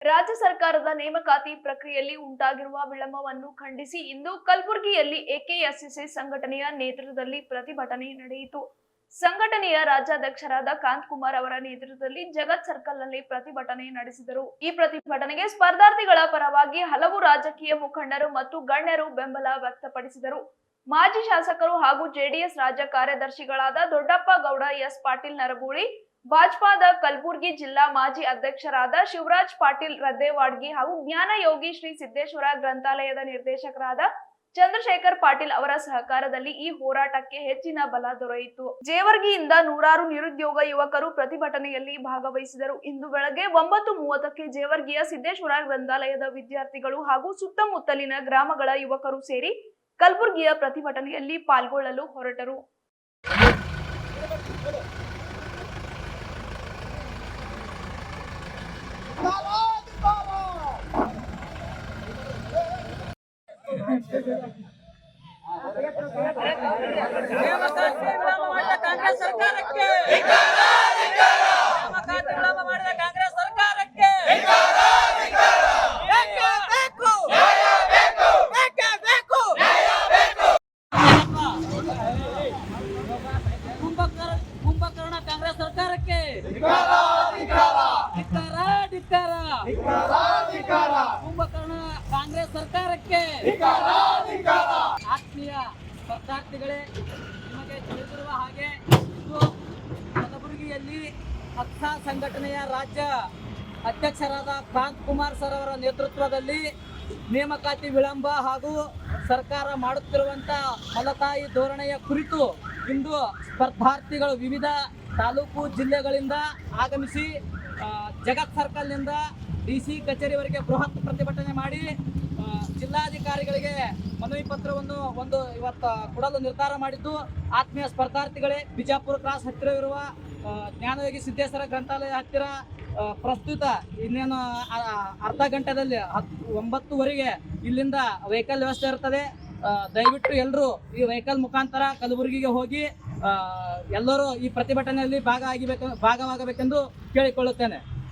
ರಾಜ್ಯ ಸರ್ಕಾರದ ನೇಮಕಾತಿ ಪ್ರಕ್ರಿಯೆಯಲ್ಲಿ ಉಂಟಾಗಿರುವ ವಿಳಂಬವನ್ನು ಖಂಡಿಸಿ ಇಂದು ಕಲಬುರಗಿಯಲ್ಲಿ ಎಕೆಎಸ್ಎಸ್ಸಿ ಸಂಘಟನೆಯ ನೇತೃತ್ವದಲ್ಲಿ ಪ್ರತಿಭಟನೆ ನಡೆಯಿತು. ಸಂಘಟನೆಯ ರಾಜ್ಯಾಧ್ಯಕ್ಷರಾದ ಕಾಂತಕುಮಾರ್ ಅವರ ನೇತೃತ್ವದಲ್ಲಿ ಜಗತ್ ಸರ್ಕಲ್ನಲ್ಲಿ ಪ್ರತಿಭಟನೆ ನಡೆಸಿದರು. ಈ ಪ್ರತಿಭಟನೆಗೆ ಸ್ಪರ್ಧಾರ್ಥಿಗಳ ಪರವಾಗಿ ಹಲವು ರಾಜಕೀಯ ಮುಖಂಡರು ಮತ್ತು ಗಣ್ಯರು ಬೆಂಬಲ ವ್ಯಕ್ತಪಡಿಸಿದರು. ಮಾಜಿ ಶಾಸಕರು ಹಾಗೂ ಜೆಡಿಎಸ್ ರಾಜ್ಯ ಕಾರ್ಯದರ್ಶಿಗಳಾದ ದೊಡ್ಡಪ್ಪ ಗೌಡ, ಎಸ್ ಪಾಟೀಲ್ ನರಗೂಳಿ, ಭಾಜಪಾದ ಕಲಬುರಗಿ ಜಿಲ್ಲಾ ಮಾಜಿ ಅಧ್ಯಕ್ಷರಾದ ಶಿವರಾಜ್ ಪಾಟೀಲ್ ರದ್ದೇವಾಡ್ಗಿ ಹಾಗೂ ಜ್ಞಾನ ಯೋಗಿ ಶ್ರೀ ಸಿದ್ದೇಶ್ವರ ಗ್ರಂಥಾಲಯದ ನಿರ್ದೇಶಕರಾದ ಚಂದ್ರಶೇಖರ್ ಪಾಟೀಲ್ ಅವರ ಸಹಕಾರದಲ್ಲಿ ಈ ಹೋರಾಟಕ್ಕೆ ಹೆಚ್ಚಿನ ಬಲ ದೊರೆಯಿತು. ಜೇವರ್ಗಿಯಿಂದ ನೂರಾರು ನಿರುದ್ಯೋಗ ಯುವಕರು ಪ್ರತಿಭಟನೆಯಲ್ಲಿ ಭಾಗವಹಿಸಿದರು. ಇಂದು ಬೆಳಗ್ಗೆ 9:30ಕ್ಕೆ ಜೇವರ್ಗಿಯ ಸಿದ್ದೇಶ್ವರ ಗ್ರಂಥಾಲಯದ ವಿದ್ಯಾರ್ಥಿಗಳು ಹಾಗೂ ಸುತ್ತಮುತ್ತಲಿನ ಗ್ರಾಮಗಳ ಯುವಕರು ಸೇರಿ ಕಲಬುರಗಿಯ ಪ್ರತಿಭಟನೆಯಲ್ಲಿ ಪಾಲ್ಗೊಳ್ಳಲು ಹೊರಟರು. ಕಾಂಗ್ರೆಸ್ ಸರ್ಕಾರಕ್ಕೆ ವಿಳಂಬ ಮಾಡಿದ ಕಾಂಗ್ರೆಸ್ ಸರ್ಕಾರಕ್ಕೆ ಕುಂಭಕರ್ಣ ಕಾಂಗ್ರೆಸ್ ಸರ್ಕಾರಕ್ಕೆ ಕುಂಭಕರ್ಣ ಕಾಂಗ್ರೆಸ್ ಸರ್ಕಾರಕ್ಕೆ. ಆತ್ಮೀಯ ಸ್ಪರ್ಧಾರ್ಥಿಗಳೇ, ನಿಮಗೆ ತಿಳಿದಿರುವ ಹಾಗೆ ಇಂದು ಕಲಬುರಗಿಯಲ್ಲಿ ಅಕ್ಸಾ ಸಂಘಟನೆಯ ರಾಜ್ಯ ಅಧ್ಯಕ್ಷರಾದ ಕಾಂತಕುಮಾರ್ ಸರ್ ಅವರ ನೇತೃತ್ವದಲ್ಲಿ ನೇಮಕಾತಿ ವಿಳಂಬ ಹಾಗೂ ಸರ್ಕಾರ ಮಾಡುತ್ತಿರುವಂಥ ಫಲತಾಯಿ ಧೋರಣೆಯ ಕುರಿತು ಇಂದು ಸ್ಪರ್ಧಾರ್ಥಿಗಳು ವಿವಿಧ ತಾಲೂಕು ಜಿಲ್ಲೆಗಳಿಂದ ಆಗಮಿಸಿ ಜಗತ್ ಸರ್ಕಲ್ನಿಂದ DC ಕಚೇರಿವರೆಗೆ ಬೃಹತ್ ಪ್ರತಿಭಟನೆ ಮಾಡಿ ಜಿಲ್ಲಾಧಿಕಾರಿಗಳಿಗೆ ಮನವಿ ಪತ್ರವನ್ನು ಇವತ್ತು ಕೊಡಲು ನಿರ್ಧಾರ ಮಾಡಿದ್ದು. ಆತ್ಮೀಯ ಸ್ಪರ್ಧಾರ್ಥಿಗಳೇ, ಬಿಜಾಪುರ ಕ್ರಾಸ್ ಹತ್ತಿರವಿರುವ ಜ್ಞಾನಯೋಗಿ ಸಿದ್ದೇಶ್ವರ ಗ್ರಂಥಾಲಯ ಹತ್ತಿರ ಪ್ರಸ್ತುತ ಇನ್ನೇನು ಅರ್ಧ ಗಂಟೆದಲ್ಲಿ 9:00ವರೆಗೆ ಇಲ್ಲಿಂದ ವೆಹಿಕಲ್ ವ್ಯವಸ್ಥೆ ಇರ್ತದೆ. ದಯವಿಟ್ಟು ಎಲ್ಲರೂ ಈ ವೆಹಿಕಲ್ ಮುಖಾಂತರ ಕಲಬುರಗಿಗೆ ಹೋಗಿ ಎಲ್ಲರೂ ಈ ಪ್ರತಿಭಟನೆಯಲ್ಲಿ ಭಾಗವಾಗಬೇಕೆಂದು ಕೇಳಿಕೊಳ್ಳುತ್ತೇನೆ.